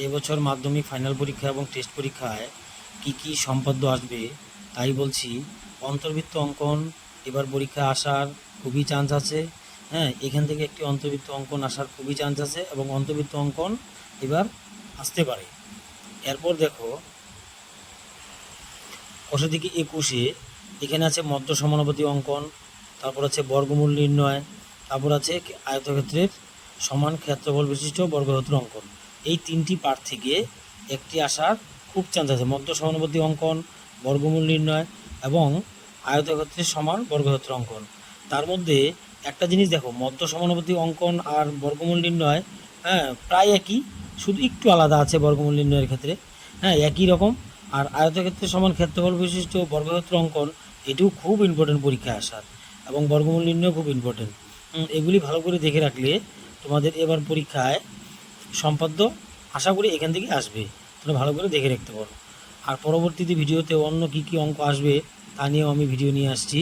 এবছর মাধ্যমিক ফাইনাল পরীক্ষা এবং টেস্ট পরীক্ষায় কি সম্পাদ্য আসবে তাই বলছি। অন্তর্বৃত্ত অঙ্কন এবার পরীক্ষা আসার খুবই চান্স আছে। হ্যাঁ, এখান থেকে একটি অন্তর্বৃত্ত অঙ্কন আসার খুবই চান্স আছে এবং অন্তর্বৃত্ত অঙ্কন এবার আসতে পারে। এরপর দেখো কষা থেকে 21-এ এখানে আছে মধ্য সমানুপাতি অঙ্কন, তারপর আছে বর্গমূল নির্ণয়, তারপর আছে আয়তক্ষেত্রের সমান ক্ষেত্রফল বিশিষ্ট বর্গক্ষেত্র অঙ্কন। এই তিনটি পার্ট থেকে একটি আসার খুব চান্স আছে, মধ্য সমানুপাতি অঙ্কন, বর্গমূল নির্ণয় এবং আয়তক্ষেত্রের সমান বর্গক্ষেত্র অঙ্কন। তার মধ্যে একটা জিনিস দেখো, মধ্য সমানুপাতি অঙ্কন আর বর্গমূল নির্ণয় প্রায় একই, শুধু একটু আলাদা আছে বর্গমূল নির্ণয়ের ক্ষেত্রে। একই রকম। আর আয়তক্ষেত্রের সমান ক্ষেত্রফল বিশিষ্ট বর্গক্ষেত্র অঙ্কন এটিও খুব ইম্পর্টেন্ট পরীক্ষায় আসার, এবং বর্গমূল নির্ণয় খুব ইম্পর্টেন্ট। এগুলি ভালো করে দেখে রাখলে তোমাদের এবার পরীক্ষায় সম্পাদ্য আশা করি এখান থেকে আসবে, তোমরা ভালো করে দেখে রাখতে পারো। আর পরবর্তীতে ভিডিওতে অন্য কী অঙ্ক আসবে তা নিয়েও আমি ভিডিও নিয়ে আসছি।